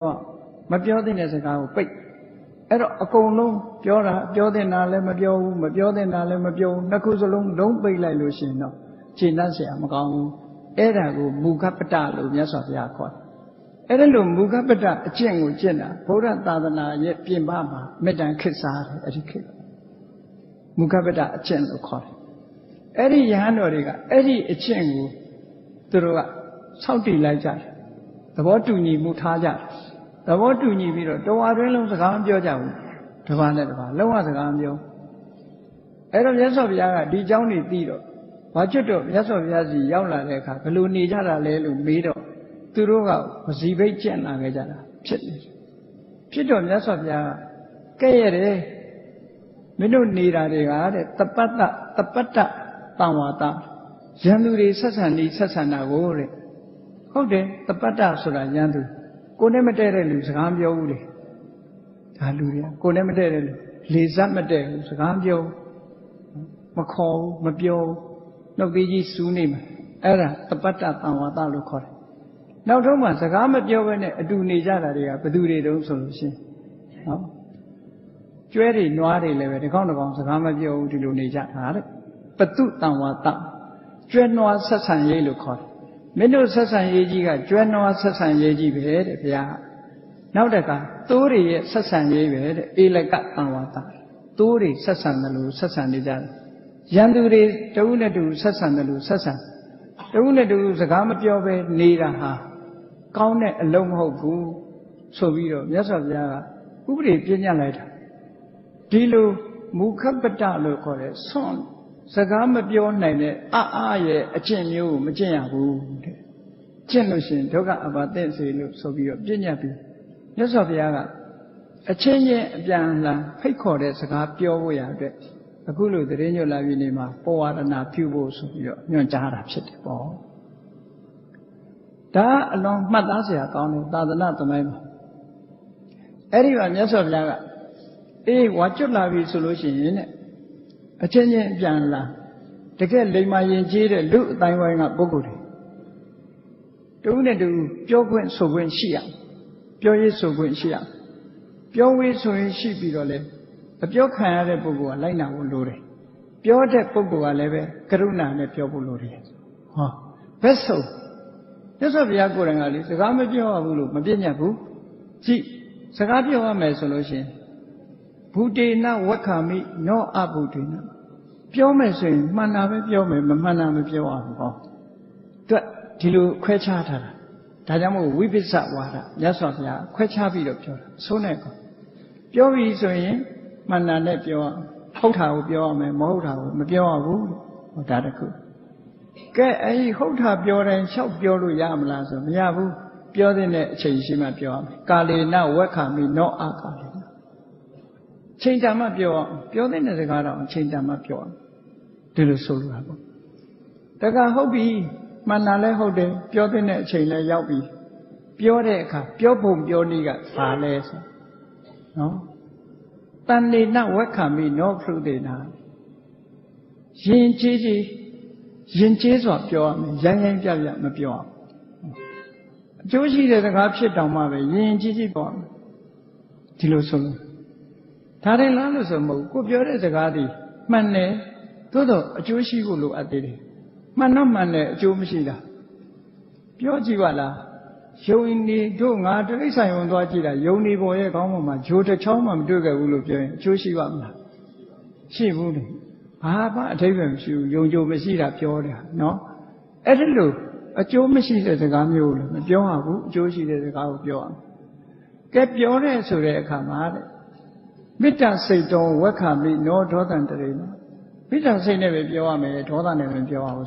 မပြောတဲ့စကားကိုပိတ်အဲ့တော့အကုန်လုံးပြောတာပြောတဲ့နာလည်းမပြောဘူးမပြောတဲ့နာလည်းမပြောဘူးနှစ်ခုစလုံးလုံးပိတ်လိုက်လို့ရှိရင်တော့ခြေနှက်เสียမကောင်းဘူးအဲ့ဒါကိုမူခပတ္တလို့မြတ်စွာဘုရားခေါ်တယ်အဲ့ဒါလို့မူခပတ္တအကျင့်ကိုကျင့်တာဗုဒ္ဓသာသနာရဲ့ပြင်ပမှာမေတ္တာခေတ်စားတယ်အဲ့ဒီခေတ်မူခပတ္တအကျင့်လို့ခေါ်တယ်အဲ့ဒီယဟန်တော်တွေကအဲ့ဒီအကျင့်ကိုသူတို့ကဆောက်တည်လိုက်ကြတယ်သဘောတူညီမှုထားကြတယ်သဘောတူညီပြီးတော့တဝါတွင်းလုံးစကားမပြောကြဘူးတစ်ပါးနဲ့တစ်ပါးလုံးဝစကားမပြောအဲ့တော့မြတ်စွာဘုရားကဒီเจ้าနေပြီးတော့ဘာကျွတ်တော့မြတ်စွာဘုရားစီရောက်လာတဲ့အခါဘယ်လိုနေကြတာလဲလို့မေးတော့သူတို့ကဝစီဘိတ်ကျင့်လာခဲ့ကြတာဖြစ်တော့မြတ်စွာဘုရားကဲ့ရတယ်မင်းတို့နေတာတွေကတဲ့တပတ္တတံဝါဒရန်သူတွေဆက်ဆံနေဆက်ဆံတာကိုတဲ့ဟုတ်တယ်တပတ္တဆိုတာရန်သူကိုနဲ့မတည့်တဲ့လူစကားပြောဘူးလေဒါလူတွေကကိုနဲ့မတည့်တဲ့လူလေစက်မတည့်ဘူးစကားပြောမခေါ်ဘူးမပြောဘူးနှုတ်သေးကြီးစူးနေမှာအဲ့ဒါတပတ္တတံဝါဒလို့ခေါ်တယ်နောက်တော့မှစကားမပြောဘဲနဲ့အတူနေကြတာတွေကဘယ်သူတွေတုံးဆိုလို့ရှိရင်နော်ကျွဲတွေနွားတွေလည်းပဲဒီကောင်းတကောင်စကားမပြောဘူးဒီလိုနေကြတာတဲ့ပတုတံဝါဒကျွဲနွားဆက်ဆံရေးလို့ခေါ်တယ်မင်းတို့ဆက်ဆံရေးကြီးကကျွဲနွားဆက်ဆံရေးကြီးပဲတဲ့ဘုရားနောက်တကသိုးတွေရဲ့ဆက်ဆံရေးပဲတဲ့ဧလကတံဝါဒသိုးတွေဆက်ဆံတယ်လို့ဆက်ဆံနေကြတယ်ရန်သူတွေတဦးနဲ့တူဆက်ဆံတယ်လို့ဆက်ဆံတဦးနဲ့တူစကားမပြောဘဲနေတာဟာကောင်းတဲ့အလုံးမဟုတ်ဘူးဆိုပြီးတော့မြတ်စွာဘုရားကဥပဒေပြညတ်လိုက်တာဒီလိုမူခပတ္တလို့ခေါ်တဲ့ဆွန့်စကားမပြောနိုင်တဲ့အာရဲ့အကျင့်မျိုးကိုမကျင့်ရဘူးတဲ့ကျင့်လို့ရှိရင်ဒုက္ခအပါသင့်စေလို့ဆိုပြီးတော့ပြညတ်ပြီးမြတ်စွာဘုရားကအချင်းချင်းအပြန်အလှန်ဖိတ်ခေါ်တဲ့စကားပြောဖို့ရအတွက်အခုလိုသတိညွတ်လာပြီးနေမှာပဝါဒနာပြုဖို့ဆိုပြီးတော့ညွှန်ကြားတာဖြစ်တယ်ပေါ့ဒါအလွန်မှတ်သားစရာကောင်းတယ်သာသနာသမိုင်းမှာအဲ့ဒီမှာမြတ်စွာဘုရားကဝါကျွတ်လာပြီဆိုလို့ရှိရင်တဲ့အချင်းချင်းအပြန်လာတကယ်လိမ္မာရင်ကြီးတဲ့လူအတိုင်းဝိုင်းကပုဂ္ဂိုလ်တွေတူနဲ့တူပြောခွင့်ဆိုခွင့်ရှိရပြောရေးဆိုခွင့်ရှိရပြောဝေးဆိုရင်ရှိပြီးတော့လေအပြောခံရတဲ့ပုဂ္ဂိုလ်ကလိုက်နာဖို့လိုတယ်ပြောတဲ့ပုဂ္ဂိုလ်ကလည်းပဲကရုဏာနဲ့ပြောဖို့လိုတယ်ဟောဘက်ဆုံးမြတ်စွာဘုရားကိုယ်တိုင်ကလေစကားမပြောရဘူးလို့မပြည့်ညတ်ဘူးကြည့်စကားပြောရမယ်ဆိုလို့ရှိရင်ဘူတေနဝက္ခမိနောအဘူတေနပြောမယ်ဆိုရင်မှန်တာပဲပြောမယ်မမှန်တာမပြောရဘူးဟောတွေ့ဒီလိုခွဲခြားထားတာဒါကြောင့်မို့ဝိပဿဝါဒမြတ်စွာဘုရားခွဲခြားပြီးတော့ပြောတာဆိုးနေကောပြောပြီဆိုရင်မှန်တာနဲ့ပြောဟုတ်တာကိုပြောရမယ်မဟုတ်တာကိုမပြောရဘူးဟောဒါတခုကဲအဲဒီဟုတ်တာပြောတိုင်းလျှောက်ပြောလို့ရမလားဆိုမရဘူးပြောတဲ့အချိန်ရှိမှပြောရမယ်ကာလေနဝက္ခမိနောအကာလေချိန်တန်မှပြောအောင်ပြောတဲ့စကားတော့ချိန်တန်မှပြောအောင်ဒီလိုဆိုလိုတာပေါ့တခါဟုတ်ပြီမှန်တာလည်းဟုတ်တယ်ပြောတဲ့အချိန်လည်းရောက်ပြီပြောတဲ့အခါပြောပုံပြောနည်းကဘာလဲဆိုနော်တန်နေနဝက္ခမိနောဖရုဒေနာရင်ကျေးစွာပြောရမယ်ရိုင်းရိုင်းပြပြမပြောအောင်အကျိုးရှိတဲ့စကားဖြစ်တောင်မှပဲရင်ကြီးပြောရမယ်ဒီလိုဆိုလို့ဒါရင်လားလို့ဆိုမဟုတ်ကိုပြောတဲ့စကားဒီမှန်တယ်သို့တော့အကျိုးရှိဖို့လိုအပ်သေးတယ်မှန်တော့မှန်တယ်အကျိုးမရှိတာပြောကြည့်ပါလားယုံနေတို့ငါတိရစ္ဆာန်ယုံသွားကြည့်တာယုံနေပေါ်ရဲ့ခေါင်းပေါ်မှာဂျိုးတစ်ချောင်းမှမတွေ့ခဲ့ဘူးလို့ပြောရင်အကျိုးရှိပါမလားရှိဘူးလေဘာမှအထိပ္ပယ်မရှိဘူးယုံကြိုမရှိတာပြောတယ်နော်အဲ့ဒါလို့အကျိုးမရှိတဲ့စကားမျိုးလို့မပြောရဘူးအကျိုးရှိတဲ့စကားကိုပြောရမယ်ကဲပြောတဲ့ဆိုတဲ့အခါမှာတဲ့မေတ္တာစိတ်တော်ဝက္ခမိနောဒေါသံတရေနောမေတ္တာစိတ်နဲ့ပဲပြောရမယ်ဒေါသနဲ့ပဲပြောရအောင်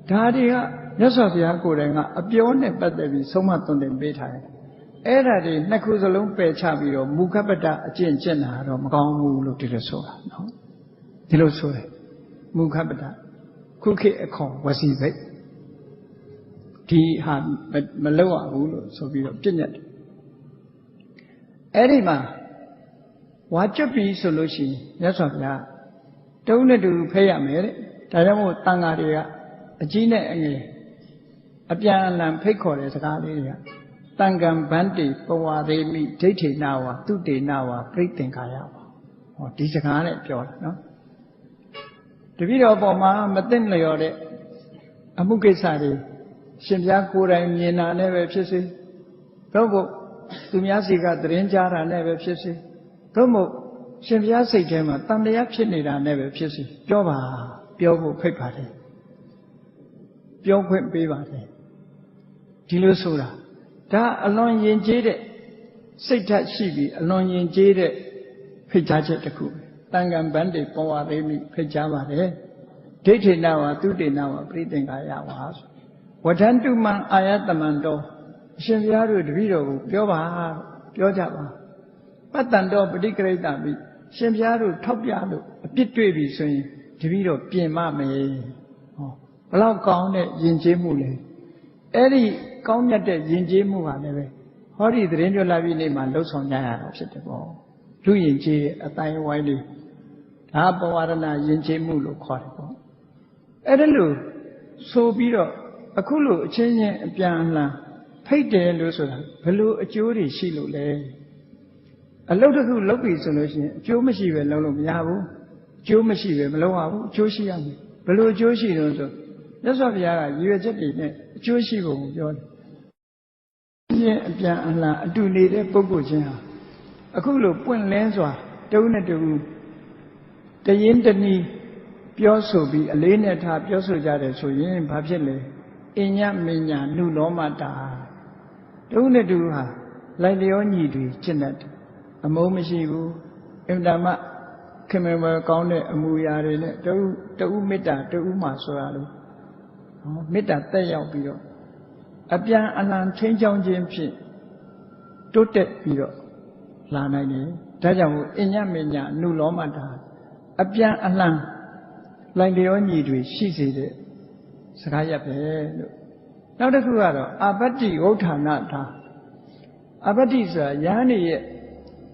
ဒါတွေကမြတ်စွာဘုရားကိုယ်တိုင်ကအပြောနဲ့ပတ်သက်ပြီးဆုံးမသွန်သင်ပေးထားတယ်အဲ့ဒါတွေနှစ်ခုစလုံးပယ်ချပြီးတော့မူခပတ္တအကျင့်ကျင့်တာတော့မကောင်းဘူးလို့ဒီလိုဆိုတာနော်ဒီလိုဆိုတယ်မူခပတ္တခုခေတ်အခေါ်ဝစီဘိတ်ဒီဟာမလုပ်ရဘူးလို့ဆိုပြီးတော့ပြည့်ညတ်တယ်အဲ့ဒီမှာဝါကျွတ်ပြီဆိုလို့ရှိရင်မြတ်စွာဘုရားတုံးနဲ့တူဖဲရမယ်တဲ့ဒါကြောင့်မို့တန်ဃာတွေကအကြီးနဲ့အငယ်အပြန်အလှန်ဖိတ်ခေါ်တဲ့စကားလေးတွေက တန်ကံဗန္တိပဝရေမိဒိဋ္ဌိနာဝသုတေနာဝပရိသင်္ခါယပါဟောဒီစကားနဲ့ပြောတာနော်တပည့်တော်ပေါ်မှာမသိလျော်တဲ့အမှုကိစ္စတွေရှင်ဘုရားကိုယ်တိုင်မြင်တာနဲ့ပဲဖြစ်စေသို့မဟုတ်သူများစီကသတင်းကြားတာနဲ့ပဲဖြစ်စေသို့မဟုတ်ရှင်ဘုရားစိတ်ထဲမှာတန်တရားဖြစ်နေတာနဲ့ပဲဖြစ်စေပြောပါပြောဖို့ဖိတ်ပါတယ်ပြောခွင့်ပေးပါတယ်ဒီလိုဆိုတာဒါအလွန်ယဉ်ကျေးတဲ့စိတ်ဓာတ်ရှိပြီးအလွန်ယဉ်ကျေးတဲ့ဖိတ်ကြားချက်တစ်ခုတန်ကံဗန္တိပဝရေမိဖိတ်ကြားပါတယ်ဒိဋ္ဌိနာဝသုတေနာဝပရိသင်္ခါယဝါဝဋ္ဌန္တုမံအာယတမံတောအရှင်ဘုရားတို့တပည့်တော်ကိုပြောပါပြောကြပါပတ္တံတောပฏิကရိတမိရှင်ဘုရားတို့ထောက်ပြလို့အပြစ်တွေ့ပြီဆိုရင်တပည့်တော်ပြင်မမယ်ဟောဘလောက်ကောင်းတဲ့ယဉ်ကျေးမှုလဲအဲ့ဒီကောင်းမြတ်တဲ့ယဉ်ကျေးမှုဟာလည်းပဲဟောဒီသတင်းကြွလာပြီနေ့မှာလှုပ်ဆောင်ကြရတာဖြစ်တယ်ပေါ့လူယဉ်ကျေးအတိုင်းဝိုင်းလေးဒါပဝရဏယဉ်ကျေးမှုလို့ခေါ်တယ်ပေါ့အဲ့ဒါလို့ဆိုပြီးတော့အခုလို့အချင်းချင်းအပြန်အလှန်ဖိတ်တယ်လို့ဆိုတာဘယ်လိုအကျိုးတွေရှိလို့လဲအလုပ်တစ်ခုလုပ်ပြီဆိုလို့ရှိရင်အကျိုးမရှိပဲလုပ်လို့မရဘူးအကျိုးမရှိပဲမလုပ်ရဘူးအကျိုးရှိရမယ်ဘယ်လိုအကျိုးရှိလို့ဆိုမြတ်စွာဘုရားကရည်ရွယ်ချက်တွေနဲ့အကျိုးရှိဖို့ပြောတယ်ချင်းအပြန်အလှန်အတူနေတဲ့ပုဂ္ဂိုလ်ချင်းဟာအခုလိုပွင့်လင်းစွာတုံးနဲ့တူတရင်တနည်းပြောဆိုပြီးအလေးနဲ့ထားပြောဆိုကြတယ်ဆိုရင်ဘာဖြစ်လဲအညမညာနုလောမတာတုံးနဲ့တူဟာလိုက်လျောညီတွေကျင့်တတ်တယ်အမုန်းမရှိဘူးအင်တာမခင်မယ်ကောင်းတဲ့အမူအရာတွေနဲ့တူမေတ္တာတူမှဆိုတာလို့မေတ္တာတက်ရောက်ပြီးတော့အပြန်အလှန်ချင်းချောင်းချင်းဖြင့်တိုးတက်ပြီးတော့လာနိုင်တယ်ဒါကြောင့်မို့အညမညာနုလောမတာအပြန်အလှန်လိုက်လျောညီတွေရှိစေတဲ့စကားရပ်ပဲလို့နောက်တစ်ခုကတော့အာပတ္တိဝဋ္ဌာဏတာအာပတ္တိဆိုတာယဟန်ရဲ့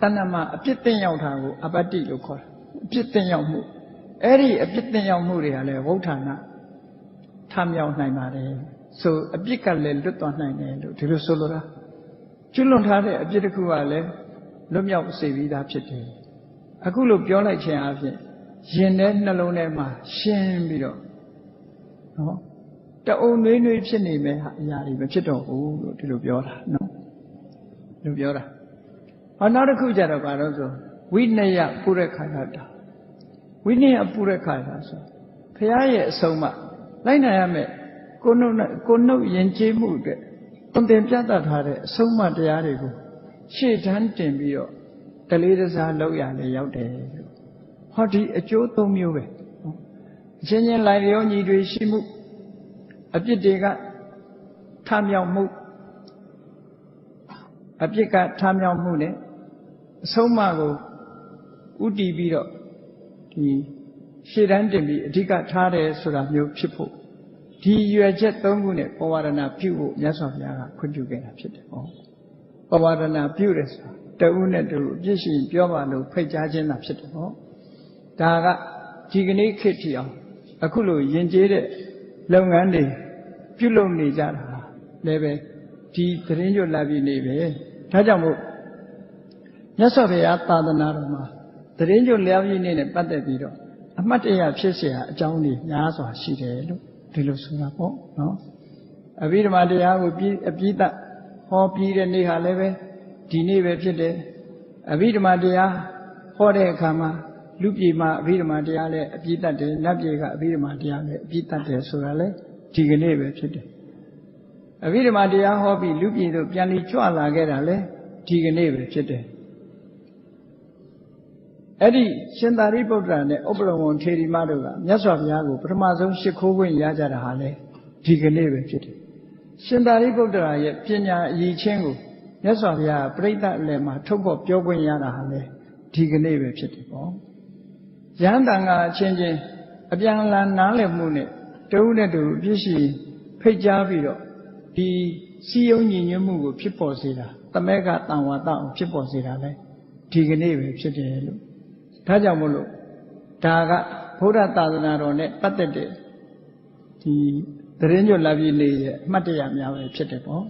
တဏ္ဍမှာအပြစ်တင်ရောက်တာကိုအာပတ္တိလို့ခေါ်တယ်အပြစ်တင်ရောက်မှုအဲ့ဒီအပြစ်တင်ရောက်မှုတွေကလည်းဝဋ္ဌာဏထမြောက်နိုင်ပါတယ်ဆိုအပြစ်ကလည်းလွတ်သွားနိုင်တယ်လို့ဒီလိုဆိုလိုတာကျွလွန်ထားတဲ့အပြစ်တစ်ခုကလည်းလွတ်မြောက်စေပြီးသားဖြစ်တယ်အခုလိုပြောလိုက်ခြင်းအပြင်ရင်ထဲနှလုံးထဲမှာရှင်းပြီးတော့နော်တအုံနွေးနွေးဖြစ်နေမဲ့အရာတွေမဖြစ်တော့ဘူးလို့ဒီလိုပြောတာနော်ဒီလိုပြောတာဟောနောက်တစ်ခုကြတော့ဘာလို့ဆိုဝိနယပုရခါရတာဝိနယပုရခါရဆိုဘုရားရဲ့အဆုံးအမလိုက်နိုင်ရမယ်ကိုနှုတ်ယဉ်ကျေးမှုအတွက်တုံတင်ပြသထားတဲ့အဆုံးအမတရားတွေကိုရှေ့တန်းတင်ပြီးတော့တလေးတစားလောက်ရလေရောက်တယ်လို့ဟောဒီအကျိုး၃မျိုးပဲအချင်းချင်းလိုက်လျောညီတွေရှိမှုအပြစ်တွေကထမြောက်မှုအပြစ်ကထမြောက်မှုနဲ့အဆုံးအမကိုဥတည်ပြီးတော့ဒီရှေ့တန်းတင်ပြီးအဓိကထားတယ်ဆိုတာမျိုးဖြစ်ဖို့ဒီရွယ်ချက်၃ခုနဲ့ပဝရဏပြုဖို့မြတ်စွာဘုရားကခွင့်ပြုခဲ့တာဖြစ်တယ်ဟောပဝရဏပြုတယ်ဆိုတာတဦးနဲ့တူအပြစ်ရှိပြောပါလို့ဖိတ်ကြားခြင်းသာဖြစ်တယ်ဟောဒါကဒီကနေ့ခေတ်ထိအောင်အခုလိုယဉ်ကျေးတဲ့လုပ်ငန်းတွေပြုလုပ်နေကြတာလည်းပဲဒီသတင်းကြွလာပြီနေပဲဒါကြောင့်မို့မြတ်စွာဘုရားသာသနာတော်မှာသတင်းကြွလာပြီနေနဲ့ပတ်သက်ပြီးတော့အမှတ်တရဖြစ်เสียအကြောင်းတွေများစွာရှိတယ်လို့ဒီလိုဆိုတာပေါ့နော်အဘိဓမ္မာတရားကိုအပြီးသတ်ဟောပြီးတဲ့နေ့ဟာလည်းပဲဒီနေ့ပဲဖြစ်တယ်အဘိဓမ္မာတရားဟောတဲ့အခါမှာလူပြည်မှာအဘိဓမ္မာတရားလည်းအပြီးသတ်တယ်နတ်ပြည်ကအဘိဓမ္မာတရားလည်းအပြီးသတ်တယ်ဆိုတာလည်းဒီကနေ့ပဲဖြစ်တယ်အဘိဓမ္မာတရားဟောပြီးလူပြည်တို့ပြန်ပြီးကြွလာခဲ့တာလည်းဒီကနေ့ပဲဖြစ်တယ်အဲ့ဒီရှင်သာရိပုတ္တရာနဲ့ဥပ္ပလဝဏ်ထေရီမတို့ကမြတ်စွာဘုရားကိုပထမဆုံးရှ िख ိုးခွင့်ရကြတာဟာလေဒီကနေ့ပဲဖြစ်တယ်ရှင်သာရိပုတ္တရာရဲ့ပညာအရည်ချင်းကိုမြတ်စွာဘုရားပြိဋ္ဌအလယ်မှာထုတ်ဖော်ပြောခွင့်ရတာဟာလေဒီကနေ့ပဲဖြစ်တယ်ပေါ့ယဟန်တန်ကအချင်းချင်းအပြန်အလှန်နားလည်မှုနဲ့တူနဲ့တူပြည့်စုံဖိတ်ကြားပြီးတော့ဒီစီယုံညီညွတ်မှုကိုဖြစ်ပေါ်စေတာတမဲကတန်ဝါတအောင်ဖြစ်ပေါ်စေတာလေဒီကနေ့ပဲဖြစ်တယ်လို့ဒါကြောင့်မို့လို့ဒါကဘုရားသာသနာတော်နဲ့ပတ်သက်တဲ့ဒီသတင်းကြွလာပြီနေရဲ့အမှတ်တရများပဲဖြစ်တယ်ပေါ့